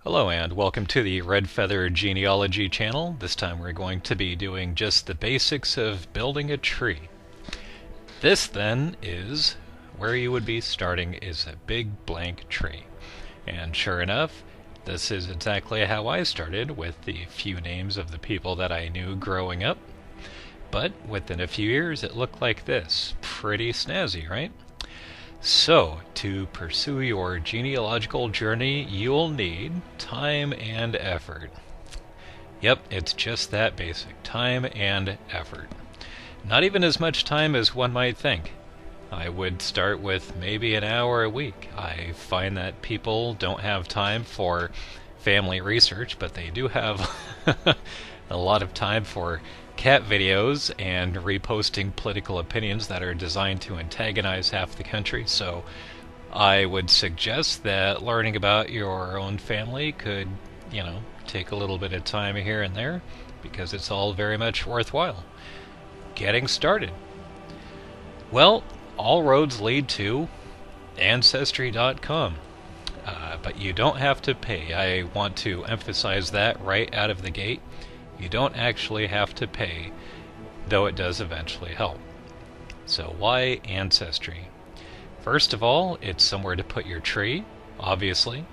Hello and welcome to the Red Feather Genealogy channel. This time we're going to be doing just the basics of building a tree. This then is where you would be starting is a big blank tree. And sure enough, this is exactly how I started, with the few names of the people that I knew growing up. But within a few years it looked like this. Pretty snazzy, right? So, to pursue your genealogical journey, you'll need time and effort. Yep, it's just that basic. Time and effort. Not even as much time as one might think. I would start with maybe an hour a week. I find that people don't have time for family research, but they do have a lot of time for cat videos and reposting political opinions that are designed to antagonize half the country. So I would suggest that learning about your own family could, take a little bit of time here and there, because it's all very much worthwhile. Getting started. Well, all roads lead to ancestry.com. But you don't have to pay. I want to emphasize that right out of the gate. You don't actually have to pay, though it does eventually help. So why Ancestry? First of all, it's somewhere to put your tree, obviously.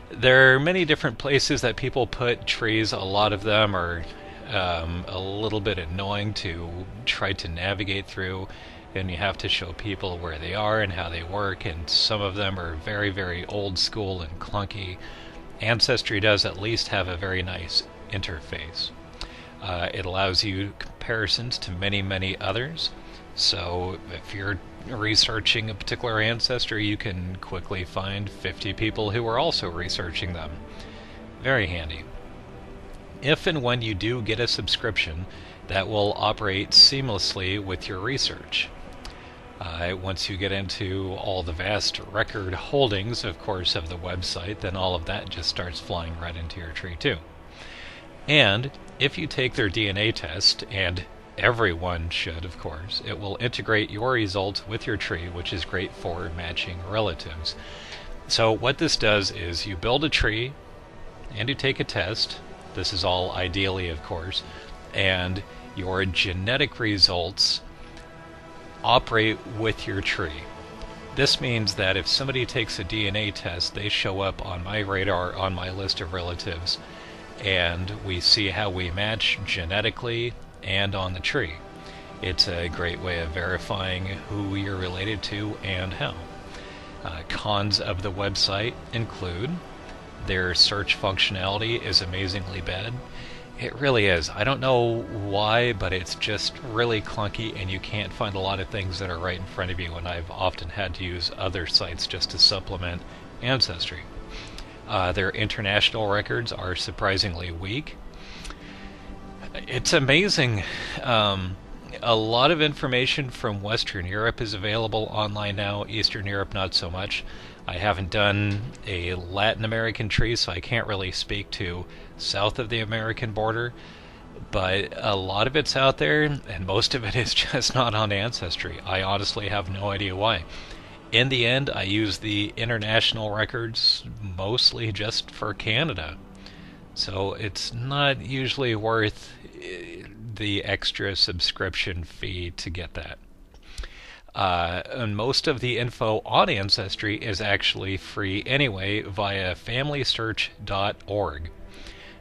There are many different places that people put trees. A lot of them are a little bit annoying to try to navigate through, and you have to show people where they are and how they work, and some of them are very, very old school and clunky. Ancestry does at least have a very nice interface. It allows you comparisons to many, many others. So if you're researching a particular ancestry, you can quickly find 50 people who are also researching them. Very handy. If and when you do get a subscription, that will operate seamlessly with your research. Once you get into all the vast record holdings, of course, of the website, then all of that just starts flying right into your tree too. And if you take their DNA test, and everyone should, of course, it will integrate your results with your tree, which is great for matching relatives. So what this does is you build a tree and you take a test. This is all ideally, of course, and your genetic results operate with your tree. This means that if somebody takes a DNA test, they show up on my radar, on my list of relatives, and we see how we match genetically and on the tree. It's a great way of verifying who you're related to and how. Cons of the website include their search functionality is amazingly bad. It really is. I don't know why, but it's just really clunky, and you can't find a lot of things that are right in front of you, and I've often had to use other sites just to supplement Ancestry. Their international records are surprisingly weak. It's amazing. A lot of information from Western Europe is available online now. Eastern Europe, not so much. I haven't done a Latin American tree, so I can't really speak to south of the American border. But a lot of it's out there, and most of it is just not on Ancestry. I honestly have no idea why. In the end, I use the international records mostly just for Canada. So it's not usually worth the extra subscription fee to get that. And most of the info on Ancestry is actually free anyway via familysearch.org.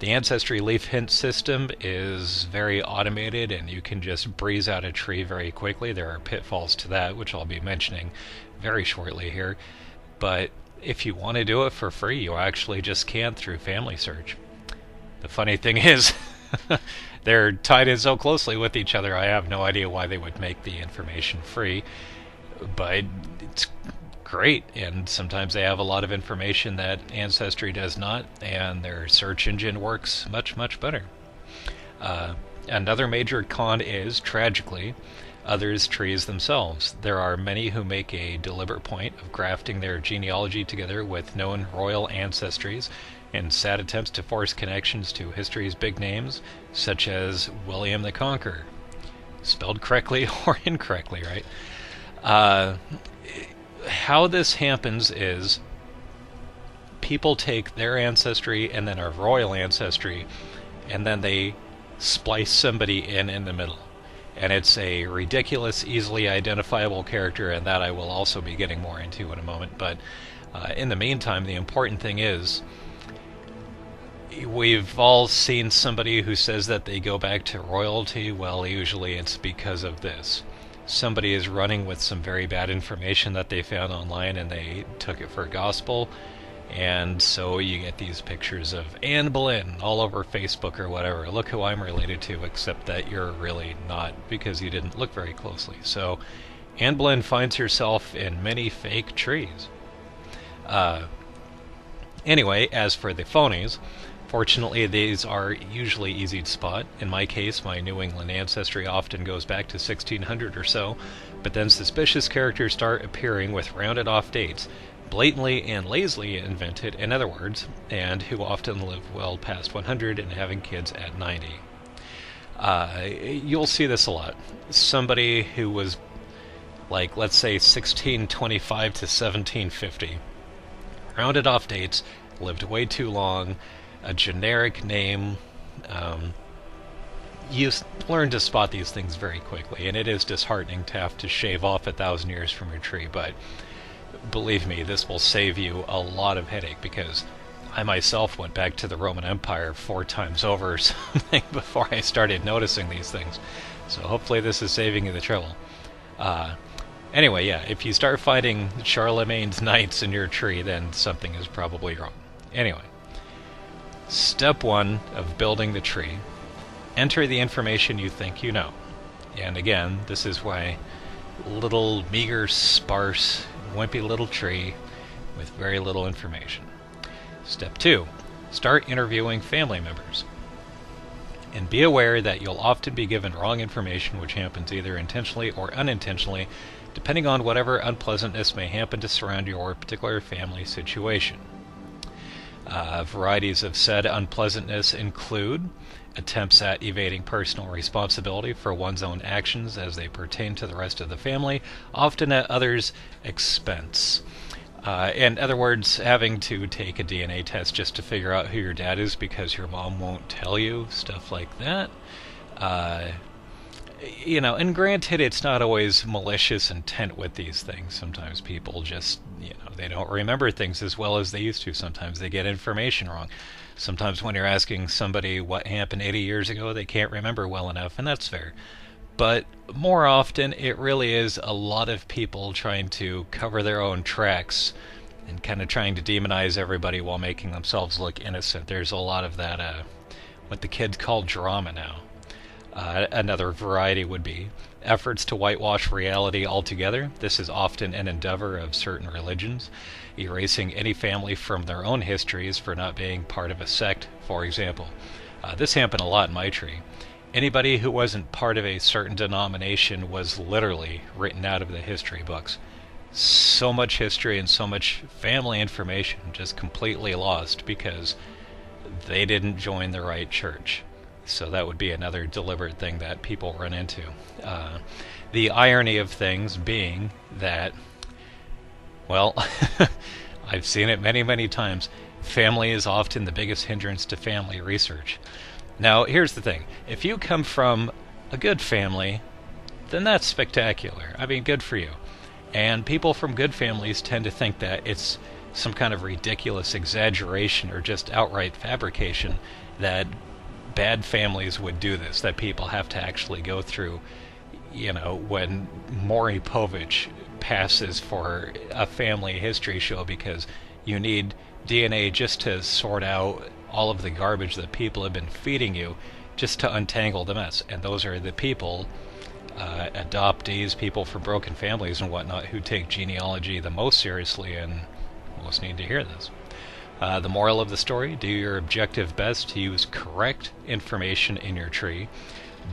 The Ancestry leaf hint system is very automated, and you can just breeze out a tree very quickly. There are pitfalls to that, which I'll be mentioning very shortly here. But if you want to do it for free, you actually just can through Family Search. The funny thing is, they're tied in so closely with each other, I have no idea why they would make the information free. But it's great, and sometimes they have a lot of information that Ancestry does not, and their search engine works much, much better. Another major con is, tragically, others' trees themselves. There are many who make a deliberate point of grafting their genealogy together with known royal ancestries in sad attempts to force connections to history's big names, such as William the Conqueror. Spelled correctly or incorrectly, right? How this happens is people take their ancestry and then our royal ancestry, and then they splice somebody in the middle. And it's a ridiculous, easily identifiable character, and that I will also be getting more into in a moment. But in the meantime, the important thing is, we've all seen somebody who says that they go back to royalty. Well, usually it's because of this. Somebody is running with some very bad information that they found online and they took it for gospel. And so you get these pictures of Anne Boleyn all over Facebook or whatever. Look who I'm related to, except that you're really not, because you didn't look very closely. So Anne Boleyn finds herself in many fake trees. Anyway, as for the phonies, fortunately these are usually easy to spot. In my case, my New England ancestry often goes back to 1600 or so, but then suspicious characters start appearing with rounded off dates, blatantly and lazily invented, in other words, and who often live well past 100 and having kids at 90. You'll see this a lot. Somebody who was, like, let's say 1625 to 1750, rounded off dates, lived way too long, a generic name. You learn to spot these things very quickly, and it is disheartening to have to shave off 1,000 years from your tree, but believe me, this will save you a lot of headache, because I myself went back to the Roman Empire 4 times over or something before I started noticing these things. So hopefully this is saving you the trouble. Anyway, yeah, if you start finding Charlemagne's knights in your tree, then something is probably wrong. Anyway, step 1 of building the tree: enter the information you think you know. And again, this is why little, meager, sparse, wimpy little tree with very little information. Step 2, start interviewing family members. And be aware that you'll often be given wrong information, which happens either intentionally or unintentionally, depending on whatever unpleasantness may happen to surround your particular family situation. Varieties of said unpleasantness include attempts at evading personal responsibility for one's own actions as they pertain to the rest of the family, often at others' expense. In other words, having to take a DNA test just to figure out who your dad is because your mom won't tell you, stuff like that. And granted, it's not always malicious intent with these things. Sometimes people just, they don't remember things as well as they used to. Sometimes they get information wrong. Sometimes when you're asking somebody what happened 80 years ago, they can't remember well enough, and that's fair. But more often, it really is a lot of people trying to cover their own tracks and kind of trying to demonize everybody while making themselves look innocent. There's a lot of that, what the kids call drama now. Another variety would be efforts to whitewash reality altogether. This is often an endeavor of certain religions, erasing any family from their own histories for not being part of a sect, for example. This happened a lot in my tree. Anybody who wasn't part of a certain denomination was literally written out of the history books. So much history and so much family information just completely lost because they didn't join the right church. So that would be another deliberate thing that people run into. The irony of things being that, well, I've seen it many, many times. Family is often the biggest hindrance to family research. Now, here's the thing. If you come from a good family, then that's spectacular. I mean, good for you. And people from good families tend to think that it's some kind of ridiculous exaggeration or just outright fabrication that bad families would do this, that people have to actually go through, when Maury Povich passes for a family history show, because you need DNA just to sort out all of the garbage that people have been feeding you just to untangle the mess. And those are the people, adoptees, people from broken families and whatnot, who take genealogy the most seriously and most need to hear this. The moral of the story: do your objective best to use correct information in your tree.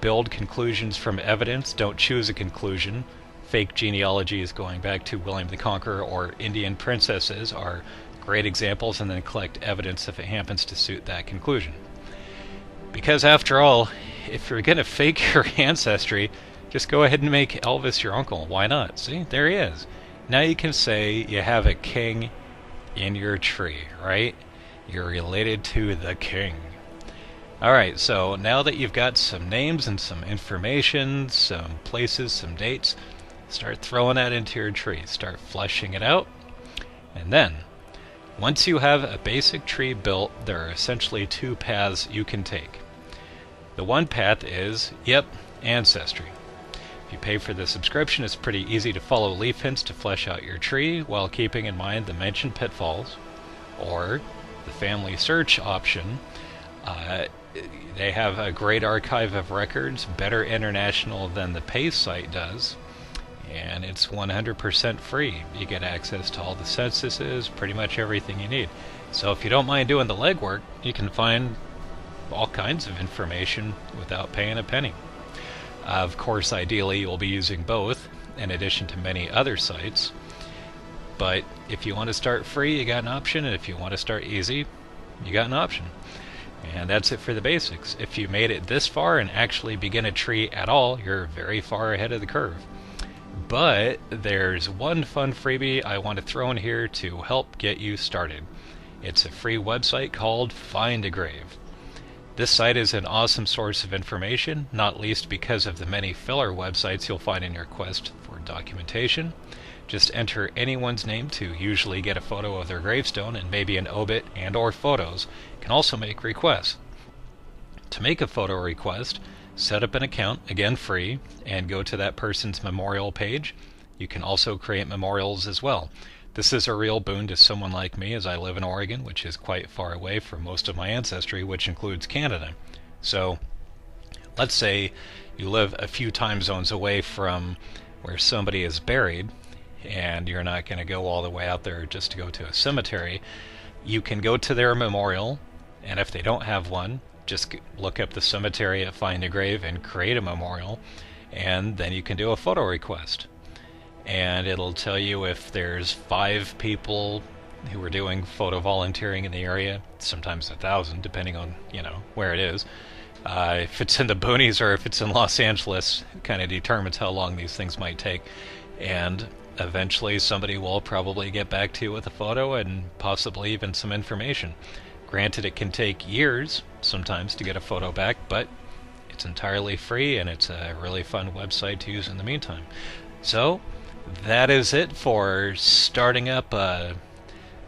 Build conclusions from evidence. Don't choose a conclusion. Fake genealogies going back to William the Conqueror or Indian princesses are great examples, and then collect evidence if it happens to suit that conclusion. Because after all, if you're going to fake your ancestry, just go ahead and make Elvis your uncle. Why not? See, there he is. Now you can say you have a king in your tree, right? You're related to the king. Alright, so now that you've got some names and some information, some places, some dates, start throwing that into your tree. Start fleshing it out. And then, once you have a basic tree built, there are essentially two paths you can take. The one path is, Ancestry. If you pay for the subscription, it's pretty easy to follow leaf hints to flesh out your tree while keeping in mind the mentioned pitfalls. Or the family search option. They have a great archive of records, better international than the pay site does, and it's 100% free. You get access to all the censuses, pretty much everything you need. So if you don't mind doing the legwork, you can find all kinds of information without paying a penny. Of course, ideally you'll be using both, in addition to many other sites. But if you want to start free, you got an option, and if you want to start easy, you got an option. And that's it for the basics. If you made it this far and actually begin a tree at all, you're very far ahead of the curve. But there's one fun freebie I want to throw in here to help get you started. It's a free website called Find a Grave. This site is an awesome source of information, not least because of the many filler websites you'll find in your quest for documentation. Just enter anyone's name to usually get a photo of their gravestone and maybe an obit and or photos. You can also make requests. To make a photo request, set up an account, again free, and go to that person's memorial page. You can also create memorials as well. This is a real boon to someone like me, as I live in Oregon, which is quite far away from most of my ancestry, which includes Canada. So let's say you live a few time zones away from where somebody is buried, and you're not going to go all the way out there just to go to a cemetery. You can go to their memorial, and if they don't have one, just look up the cemetery at Find a Grave and create a memorial, and then you can do a photo request. And it'll tell you if there's 5 people who are doing photo volunteering in the area, sometimes 1,000, depending on, where it is. If it's in the boonies or if it's in Los Angeles, it kind of determines how long these things might take. And eventually somebody will probably get back to you with a photo and possibly even some information. Granted, it can take years sometimes to get a photo back, but it's entirely free and it's a really fun website to use in the meantime. So that is it for starting up a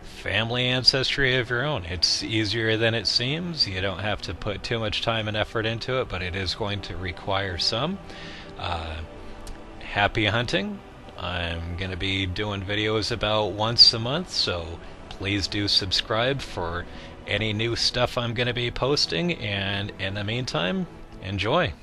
family ancestry of your own. It's easier than it seems. You don't have to put too much time and effort into it, but it is going to require some. Happy hunting. I'm going to be doing videos about once a month, so please do subscribe for any new stuff I'm going to be posting, and in the meantime, enjoy.